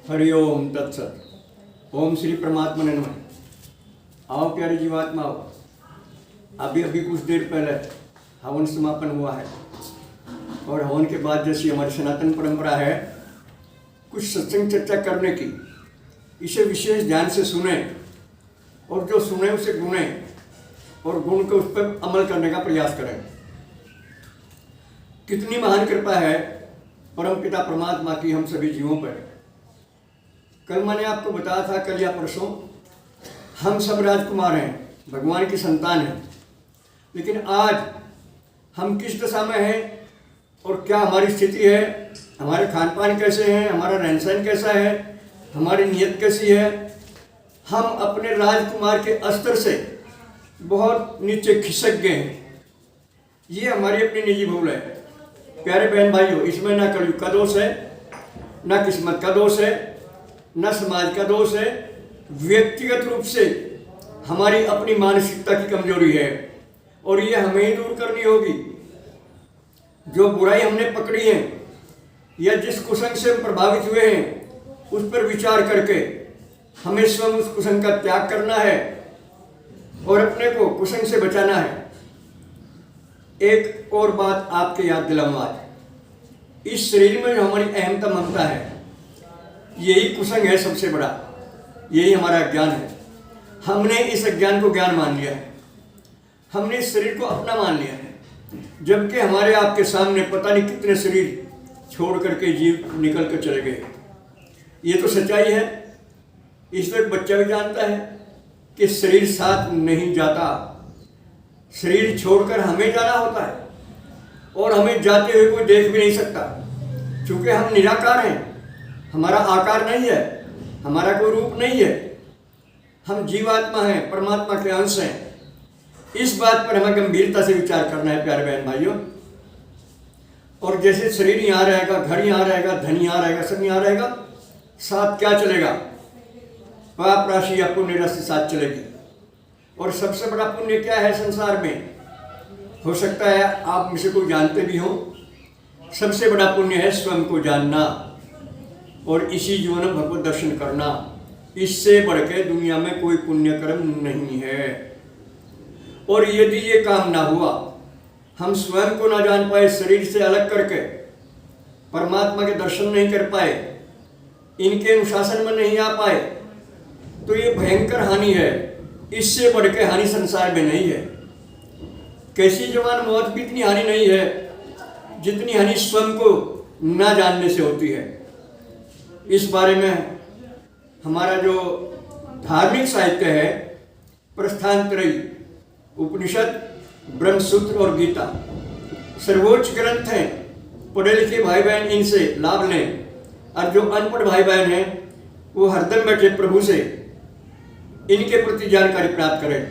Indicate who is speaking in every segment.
Speaker 1: हरि ओम तत्सत। ओम श्री परमात्मा ने नमः। आओ प्यारे जीवात्माओ, अभी कुछ देर पहले हवन समापन हुआ है और हवन के बाद जैसी हमारी सनातन परंपरा है कुछ सत्संग चर्चा करने की, इसे विशेष ध्यान से सुने और जो सुने उसे गुने और गुण को उस पर अमल करने का प्रयास करें। कितनी महान कृपा है परम पिता परमात्मा की हम सभी जीवों पर। कल मैंने आपको बताया था, कल या परसों, हम सब राजकुमार हैं, भगवान की संतान हैं, लेकिन आज हम किस दशा में हैं और क्या हमारी स्थिति है, हमारे खान पान कैसे हैं, हमारा रहन सहन कैसा है, हमारी नीयत कैसी है। हम अपने राजकुमार के स्तर से बहुत नीचे खिसक गए हैं। ये हमारी अपनी निजी भूल है। प्यारे बहन भाइयों, इसमें ना कलयुग का दोष है, ना किस्मत का दोष है, न समाज का दोष है। व्यक्तिगत रूप से हमारी अपनी मानसिकता की कमजोरी है और ये हमें ही दूर करनी होगी। जो बुराई हमने पकड़ी है या जिस कुसंग से हम प्रभावित हुए हैं उस पर विचार करके हमें स्वयं उस कुसंग का त्याग करना है और अपने को कुसंग से बचाना है। एक और बात आपके याद दिलाऊंगा आज। इस शरीर में जो हमारी अहमता ममता है, यही कुसंग है सबसे बड़ा, यही हमारा अज्ञान है। हमने इस अज्ञान को ज्ञान मान लिया है, हमने इस शरीर को अपना मान लिया है, जबकि हमारे आपके सामने पता नहीं कितने शरीर छोड़ करके जीव निकल कर चले गए। ये तो सच्चाई है। इसलिए बच्चा भी जानता है कि शरीर साथ नहीं जाता, शरीर छोड़कर हमें जाना होता है और हमें जाते हुए कोई देख भी नहीं सकता, क्योंकि हम निराकार हैं। हमारा आकार नहीं है, हमारा कोई रूप नहीं है, हम जीवात्मा हैं, परमात्मा के अंश हैं। इस बात पर हमें गंभीरता से विचार करना है प्यारे बहन भाइयों। और जैसे शरीर यहाँ रहेगा, घर यहाँ रहेगा, धन यहाँ रहेगा, सब यहाँ रहेगा, साथ क्या चलेगा? पाप राशि या पुण्य राशि साथ चलेगी। और सबसे बड़ा पुण्य क्या है संसार में? हो सकता है आप में से कोई जानते भी हो, सबसे बड़ा पुण्य है स्वयं को जानना और इसी जीवन में भगवत दर्शन करना। इससे बढ़ के दुनिया में कोई पुण्य कर्म नहीं है। और यदि ये काम ना हुआ, हम स्वयं को ना जान पाए, शरीर से अलग करके परमात्मा के दर्शन नहीं कर पाए, इनके अनुशासन में नहीं आ पाए, तो ये भयंकर हानि है। इससे बढ़ के हानि संसार में नहीं है। कैसी जवान मौत भी इतनी हानि नहीं है जितनी हानि स्वयं को ना जानने से होती है। इस बारे में हमारा जो धार्मिक साहित्य है, प्रस्थानत्रयी, उपनिषद, ब्रह्मसूत्र और गीता सर्वोच्च ग्रंथ हैं। पढ़े लिखे भाई बहन इनसे लाभ लें, और जो अनपढ़ भाई बहन हैं वो हरदम बैठे प्रभु से इनके प्रति जानकारी प्राप्त करें,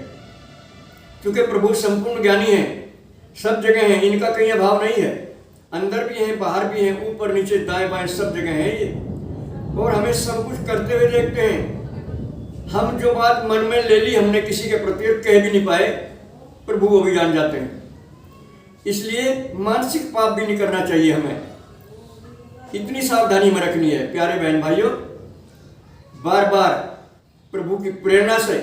Speaker 1: क्योंकि प्रभु संपूर्ण ज्ञानी हैं, सब जगह हैं, इनका कहीं अभाव नहीं है। अंदर भी हैं, बाहर भी हैं, ऊपर नीचे दाएं बाएं सब जगह हैं ये, और हमें सब कुछ करते हुए देखते हैं। हम जो बात मन में ले ली हमने किसी के प्रति कह भी नहीं पाए, प्रभु वो भी जान जाते हैं। इसलिए मानसिक पाप भी नहीं करना चाहिए हमें, इतनी सावधानी में रखनी है प्यारे बहन भाइयों। बार बार प्रभु की प्रेरणा से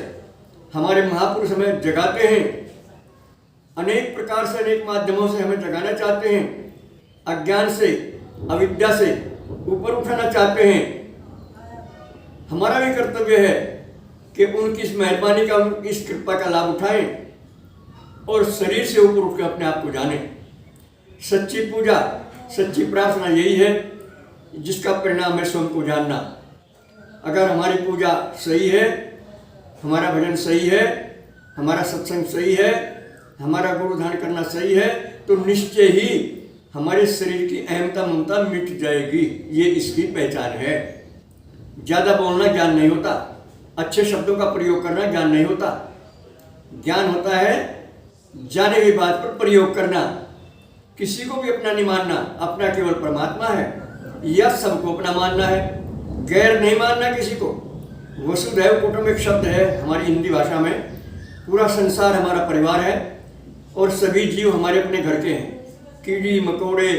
Speaker 1: हमारे महापुरुष हमें जगाते हैं, अनेक प्रकार से अनेक माध्यमों से हमें जगाना चाहते हैं, अज्ञान से अविद्या से ऊपर उठाना चाहते हैं। हमारा भी कर्तव्य है कि उनकी इस मेहरबानी का, इस कृपा का लाभ उठाएं और शरीर से ऊपर उठकर अपने आप को जानें। सच्ची पूजा, सच्ची प्रार्थना यही है जिसका परिणाम है स्वयं को जानना। अगर हमारी पूजा सही है, हमारा भजन सही है, हमारा सत्संग सही है, हमारा गुरु ध्यान करना सही है, तो निश्चय ही हमारे शरीर की अहमता ममता मिट जाएगी। ये इसकी पहचान है। ज़्यादा बोलना ज्ञान नहीं होता, अच्छे शब्दों का प्रयोग करना ज्ञान नहीं होता। ज्ञान होता है जाने हुई बात पर प्रयोग करना। किसी को भी अपना नहीं मानना, अपना केवल परमात्मा है या सबको अपना मानना है, गैर नहीं मानना किसी को। वसुधैव कुटुंबकम शब्द है हमारी हिंदी भाषा में। पूरा संसार हमारा परिवार है और सभी जीव हमारे अपने घर के हैं। कीड़ी मकोड़े,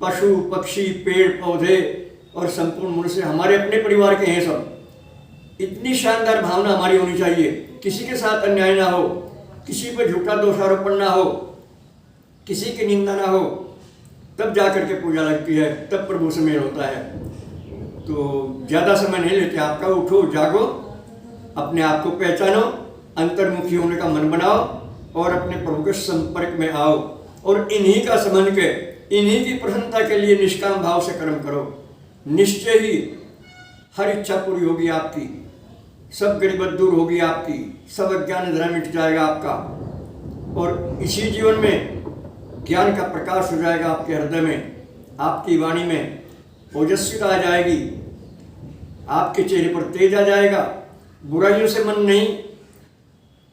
Speaker 1: पशु पक्षी, पेड़ पौधे, और संपूर्ण मन से हमारे अपने परिवार के हैं सब। इतनी शानदार भावना हमारी होनी चाहिए, किसी के साथ अन्याय ना हो, किसी पर झूठा दोषारोपण ना हो, किसी की निंदा ना हो, तब जा करके पूजा लगती है, तब प्रभु से मेल होता है। तो ज़्यादा समय नहीं लेते आपका, उठो जागो, अपने आप को पहचानो, अंतर्मुखी होने का मन बनाओ और अपने प्रभु के संपर्क में आओ और इन्हीं का समझ के, इन्हीं की प्रसन्नता के लिए निष्काम भाव से कर्म करो। निश्चय ही हर इच्छा पूरी होगी आपकी, सब गरीबत दूर होगी आपकी, सब अज्ञान अंधेरा मिट जाएगा आपका, और इसी जीवन में ज्ञान का प्रकाश हो जाएगा आपके हृदय में, आपकी वाणी में ओजस्विता आ जाएगी, आपके चेहरे पर तेज आ जाएगा, बुराइयों से मन नहीं,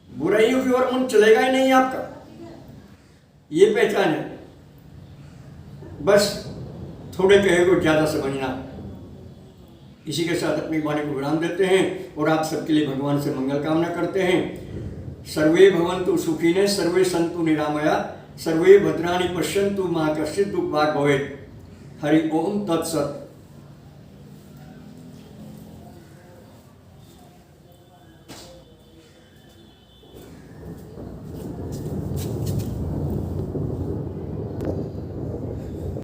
Speaker 1: बुराइयों की ओर मन चलेगा ही नहीं आपका। ये पहचान है। बस थोड़े कहे को ज़्यादा समझना। इसी के साथ अपनी वाणी को विराम देते हैं और आप सबके लिए भगवान से मंगल कामना करते हैं। सर्वे भवन्तु सुखिनः, सर्वे सन्तु निरामया, सर्वे भद्राणि पश्यन्तु मा कश्चित् दुःखभाग् भवेत्। हरि ओम तत्सत्।